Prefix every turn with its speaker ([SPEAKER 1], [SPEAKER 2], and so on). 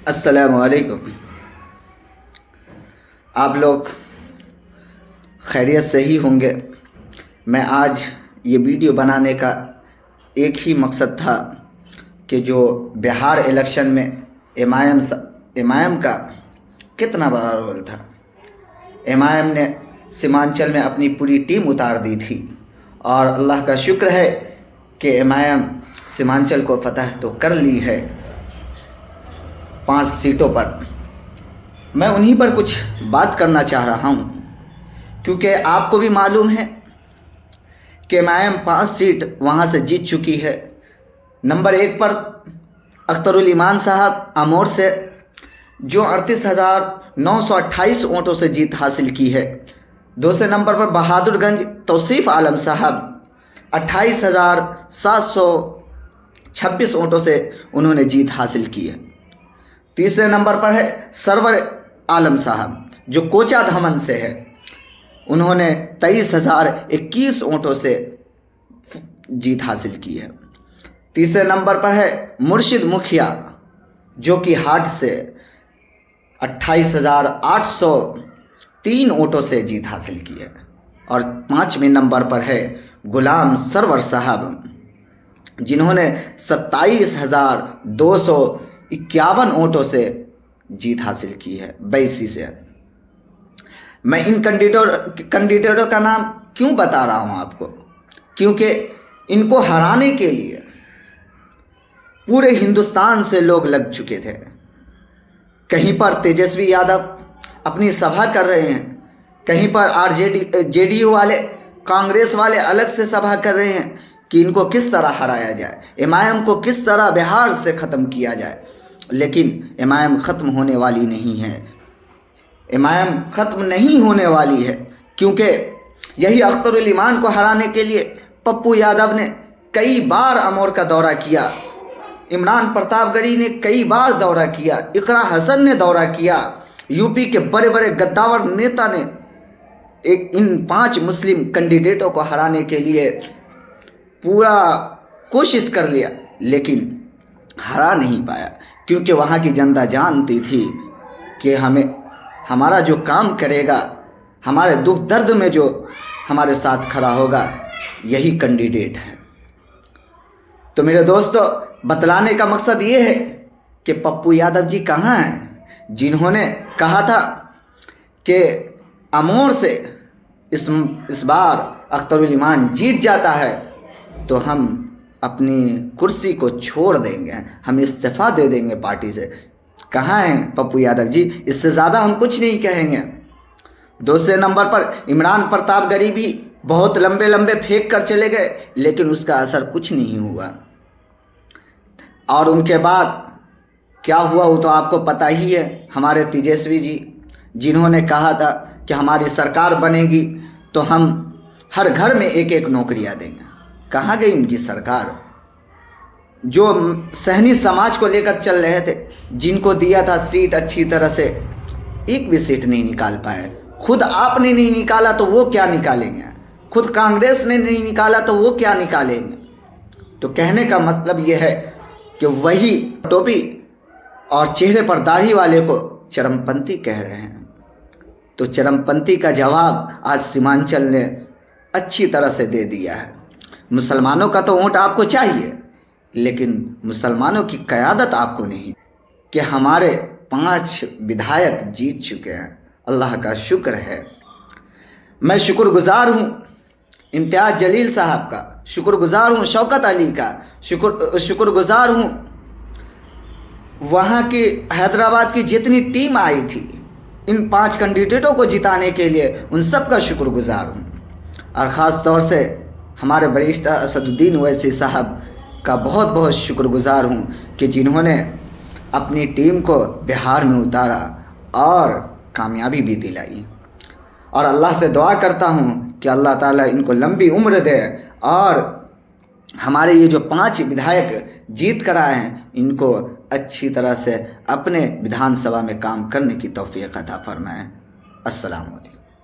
[SPEAKER 1] السلام علیکم۔ آپ لوگ خیریت سے ہی ہوں گے۔ میں آج یہ ویڈیو بنانے کا ایک ہی مقصد تھا کہ جو بہار الیکشن میں امائم کا کتنا بڑا رول تھا۔ امائم نے سیمانچل میں اپنی پوری ٹیم اتار دی تھی اور اللہ کا شکر ہے کہ امائم سیمانچل کو فتح تو کر لی ہے 5 سیٹوں پر۔ میں انہی پر کچھ بات کرنا چاہ رہا ہوں کیونکہ آپ کو بھی معلوم ہے کہ امائم 5 سیٹ وہاں سے جیت چکی ہے۔ نمبر 1 پر اختر الایمان صاحب امور سے جو 38,928 ووٹوں سے جیت حاصل کی ہے۔ دوسرے نمبر پر بہادر گنج توصیف عالم صاحب 28,726 ووٹوں سے انہوں نے جیت حاصل کی ہے۔ تیسرے نمبر پر ہے سرور عالم صاحب جو کوچا دھمن سے ہے، انہوں نے 23,021 ووٹوں سے جیت حاصل کی ہے۔ تیسرے نمبر پر ہے مرشد مکھیا جو کہ ہاٹ سے 28,803 ووٹوں سے جیت حاصل کی ہے۔ اور 5ویں نمبر پر ہے غلام سرور صاحب جنہوں نے 27,251 ووٹوں سے جیت حاصل کی ہے 82 سے۔ میں ان کینڈیڈیٹوں کا نام کیوں بتا رہا ہوں آپ کو؟ کیونکہ ان کو ہرانے کے لیے پورے ہندوستان سے لوگ لگ چکے تھے۔ کہیں پر تیجسوی یادو اپنی سبھا کر رہے ہیں، کہیں پر جے ڈی یو والے، کانگریس والے الگ سے سبھا کر رہے ہیں کہ ان کو کس طرح ہرایا جائے، امائم کو کس طرح بہار سے ختم کیا جائے۔ لیکن امائم ختم ہونے والی نہیں ہے، امائم ختم نہیں ہونے والی ہے کیونکہ یہی اختر الایمان کو ہرانے کے لیے پپو یادو نے کئی بار امور کا دورہ کیا، عمران پرتاپ گڑھی نے کئی بار دورہ کیا، اقرا حسن نے دورہ کیا، یو پی کے بڑے بڑے غداور نیتا نے ان 5 مسلم کینڈیڈیٹوں کو ہرانے کے لیے پورا کوشش کر لیا لیکن ہرا نہیں پایا کیونکہ وہاں کی جنتا جانتی تھی کہ ہمارا جو کام کرے گا، ہمارے دکھ درد میں جو ہمارے ساتھ کھڑا ہوگا یہی کینڈیڈیٹ ہے۔ تو میرے دوستو، بتلانے کا مقصد یہ ہے کہ پپو یادو جی کہاں ہیں جنہوں نے کہا تھا کہ امور سے اس بار اختر الایمان جیت جاتا ہے تو ہم اپنی کرسی کو چھوڑ دیں گے، ہم استعفیٰ دے دیں گے پارٹی سے۔ کہاں ہیں پپو یادو جی؟ اس سے زیادہ ہم کچھ نہیں کہیں گے۔ دوسرے نمبر پر عمران پرتاپ گڑھی بھی بہت لمبے پھینک کر چلے گئے لیکن اس کا اثر کچھ نہیں ہوا۔ اور ان کے بعد کیا ہوا وہ تو آپ کو پتہ ہی ہے، ہمارے تیجسوی جی جنہوں نے کہا تھا کہ ہماری سرکار بنے گی تو ہم ہر گھر میں 1 نوکریاں دیں گے۔ کہاں گئی ان کی سرکار؟ جو سہنی سماج کو لے کر چل رہے تھے، جن کو دیا تھا سیٹ اچھی طرح سے، ایک بھی سیٹ نہیں نکال پائے۔ خود آپ نے نہیں نکالا تو وہ کیا نکالیں گے؟ خود کانگریس نے نہیں نکالا تو وہ کیا نکالیں گے؟ تو کہنے کا مطلب یہ ہے کہ وہی ٹوپی اور چہرے پر داڑھی والے کو چرم پنتھی کہہ رہے ہیں۔ تو چرم پنتھی کا جواب آج سیمانچل نے اچھی طرح سے دے دیا ہے۔ مسلمانوں کا تو ووٹ آپ کو چاہیے لیکن مسلمانوں کی قیادت آپ کو نہیں، کہ ہمارے 5 ودھائک جیت چکے ہیں، اللہ کا شکر ہے۔ میں شکر گزار ہوں امتیاز جلیل صاحب کا، شکر گزار ہوں شوکت علی کا، شکر گزار ہوں وہاں کی حیدرآباد کی جتنی ٹیم آئی تھی ان 5 کینڈیڈیٹوں کو جتانے کے لیے، ان سب کا شکر گزار ہوں۔ اور خاص طور سے ہمارے بریسٹر اسد الدین اویسی صاحب کا بہت شکر گزار ہوں کہ جنہوں نے اپنی ٹیم کو بہار میں اتارا اور کامیابی بھی دلائی۔ اور اللہ سے دعا کرتا ہوں کہ اللہ تعالیٰ ان کو لمبی عمر دے اور ہمارے یہ جو 5 ودھائک جیت کر آئے ہیں ان کو اچھی طرح سے اپنے ودھان سبھا میں کام کرنے کی توفیق عطا فرمائیں۔ السلام علیکم۔